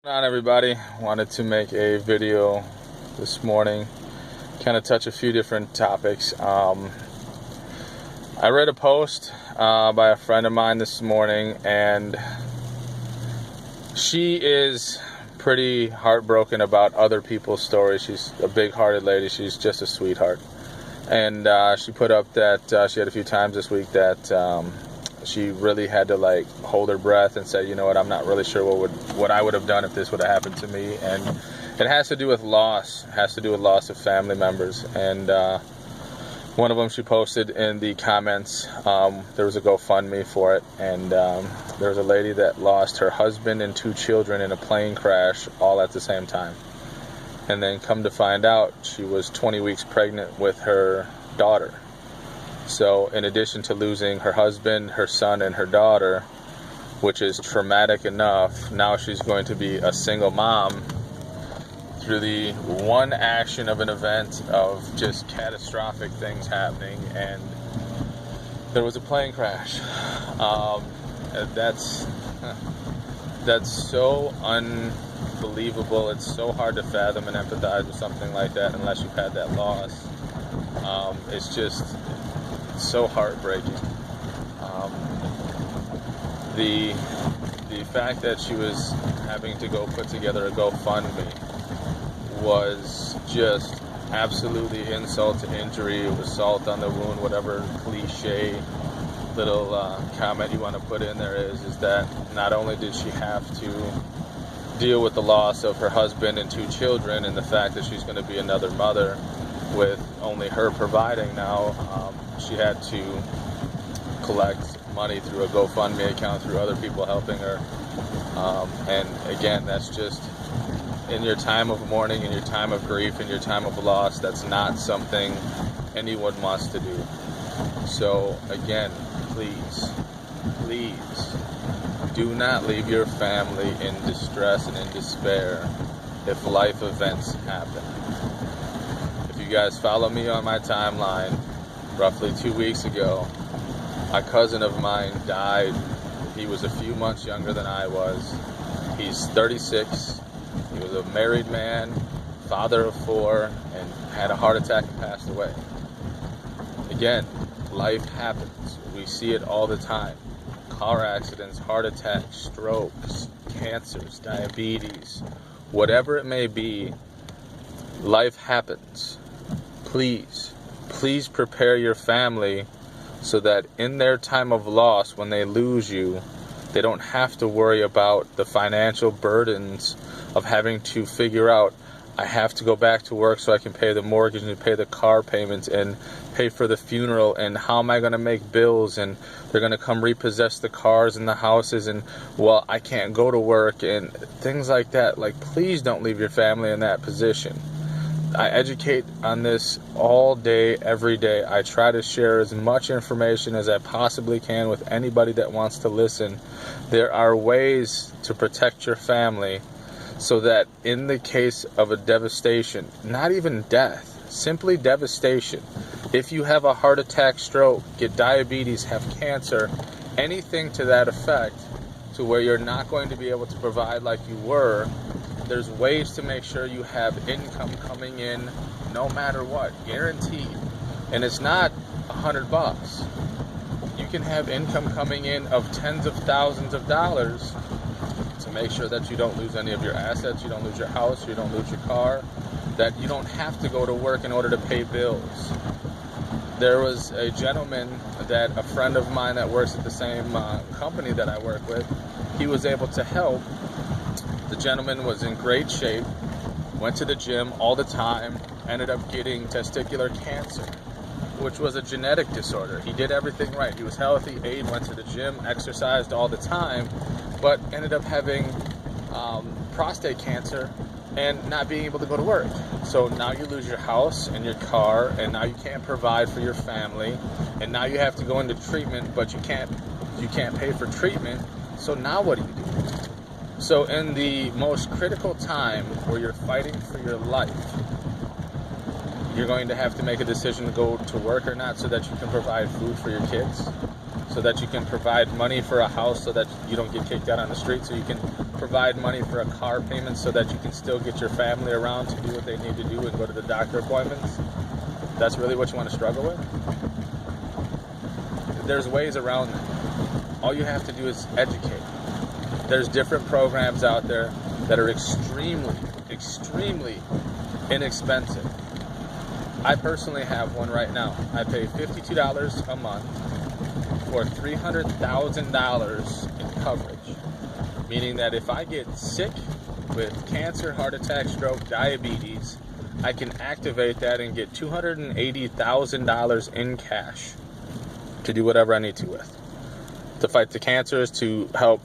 On everybody, wanted to make a video this morning, kind of touch a few different topics. I read a post by a friend of mine this morning, and she is pretty heartbroken about other people's stories. She's a big-hearted lady. She's just a sweetheart, and she put up that she had a few times this week that she really had to hold her breath and say, you know what, I'm not really sure what I would have done if this would have happened to me. And it has to do with loss. It has to do with loss of family members. And one of them, she posted in the comments, there was a GoFundMe for it, and there was a lady that lost her husband and 2 children in a plane crash all at the same time. And then come to find out, she was 20 weeks pregnant with her daughter. So in addition to losing her husband, her son, and her daughter, which is traumatic enough, now she's going to be a single mom through the one action of an event of just catastrophic things happening. And there was a plane crash. That's so unbelievable. It's so hard to fathom and empathize with something like that unless you've had that loss. It's just so heartbreaking. The fact that she was having to go put together a GoFundMe was just absolutely insult to injury. It was salt on the wound, whatever cliche little comment you want to put in there is that not only did she have to deal with the loss of her husband and 2 children and the fact that she's going to be another mother with only her providing now, she had to collect money through a GoFundMe account, through other people helping her. And again, that's just, in your time of mourning, in your time of grief, in your time of loss, that's not something anyone wants to do. So again, please do not leave your family in distress and in despair if life events happen. If you guys follow me on my timeline, roughly 2 weeks ago, a cousin of mine died. He was a few months younger than I was. He's 36. He was a married man, father of 4, and had a heart attack and passed away. Again, life happens. We see it all the time. Car accidents, heart attacks, strokes, cancers, diabetes, whatever it may be, life happens. Please prepare your family so that in their time of loss, when they lose you, they don't have to worry about the financial burdens of having to figure out, I have to go back to work so I can pay the mortgage and pay the car payments and pay for the funeral, and how am I going to make bills, and they're going to come repossess the cars and the houses, and well, I can't go to work, and things like that. Please don't leave your family in that position. I educate on this all day, every day. I try to share as much information as I possibly can with anybody that wants to listen. There are ways to protect your family so that in the case of a devastation, not even death, simply devastation, if you have a heart attack, stroke, get diabetes, have cancer, anything to that effect, to where you're not going to be able to provide like you were, there's ways to make sure you have income coming in no matter what, guaranteed. And it's not $100. You can have income coming in of tens of thousands of dollars to make sure that you don't lose any of your assets, you don't lose your house, you don't lose your car, that you don't have to go to work in order to pay bills. There was a gentleman that a friend of mine that works at the same company that I work with, he was able to help. The gentleman was in great shape, went to the gym all the time, ended up getting testicular cancer, which was a genetic disorder. He did everything right. He was healthy, ate, went to the gym, exercised all the time, but ended up having prostate cancer and not being able to go to work. So now you lose your house and your car, and now you can't provide for your family, and now you have to go into treatment, but you can't pay for treatment. So now what do you do? So in the most critical time where you're fighting for your life, you're going to have to make a decision to go to work or not so that you can provide food for your kids, so so that you can provide money for a house so that you don't get kicked out on the street, so you can provide money for a car payment so that you can still get your family around to do what they need to do and go to the doctor appointments. That's really what you want to struggle with? There's ways around that. All you have to do is educate. There's different programs out there that are extremely inexpensive. I personally have one right now. I pay $52 a month for $300,000 in coverage, meaning that if I get sick with cancer, heart attack, stroke, diabetes, I can activate that and get $280,000 in cash to do whatever I need to with. To fight the cancers, to help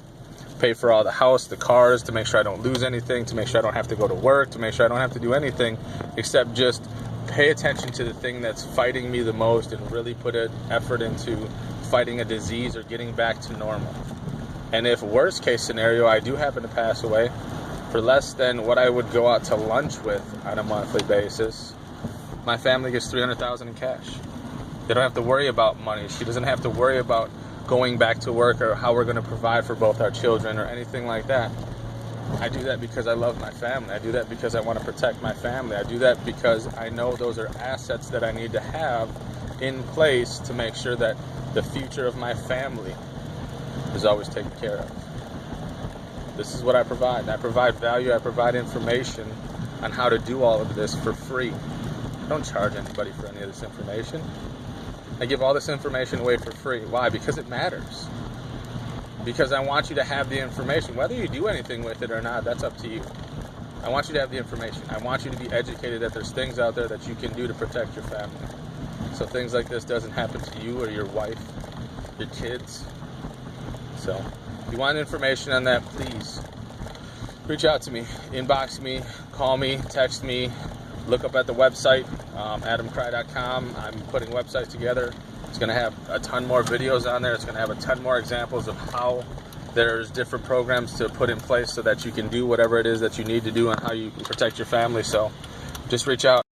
pay for all the house, the cars, to make sure I don't lose anything, to make sure I don't have to go to work, to make sure I don't have to do anything except just pay attention to the thing that's fighting me the most and really put an effort into fighting a disease or getting back to normal. And if worst case scenario, I do happen to pass away, for less than what I would go out to lunch with on a monthly basis, my family gets $300,000 in cash. They don't have to worry about money. She doesn't have to worry about going back to work or how we're going to provide for both our children or anything like that. I do that because I love my family. I do that because I want to protect my family. I do that because I know those are assets that I need to have in place to make sure that the future of my family is always taken care of. This is what I provide. I provide value. I provide information on how to do all of this for free. I don't charge anybody for any of this information. I give all this information away for free. Why? Because it matters. Because I want you to have the information. Whether you do anything with it or not, that's up to you. I want you to have the information. I want you to be educated that there's things out there that you can do to protect your family. So things like this doesn't happen to you or your wife, your kids. So if you want information on that, please reach out to me. Inbox me, call me, text me. Look up at the website, adamcry.com. I'm putting websites together. It's going to have a ton more videos on there. It's going to have a ton more examples of how there's different programs to put in place so that you can do whatever it is that you need to do and how you can protect your family. So just reach out.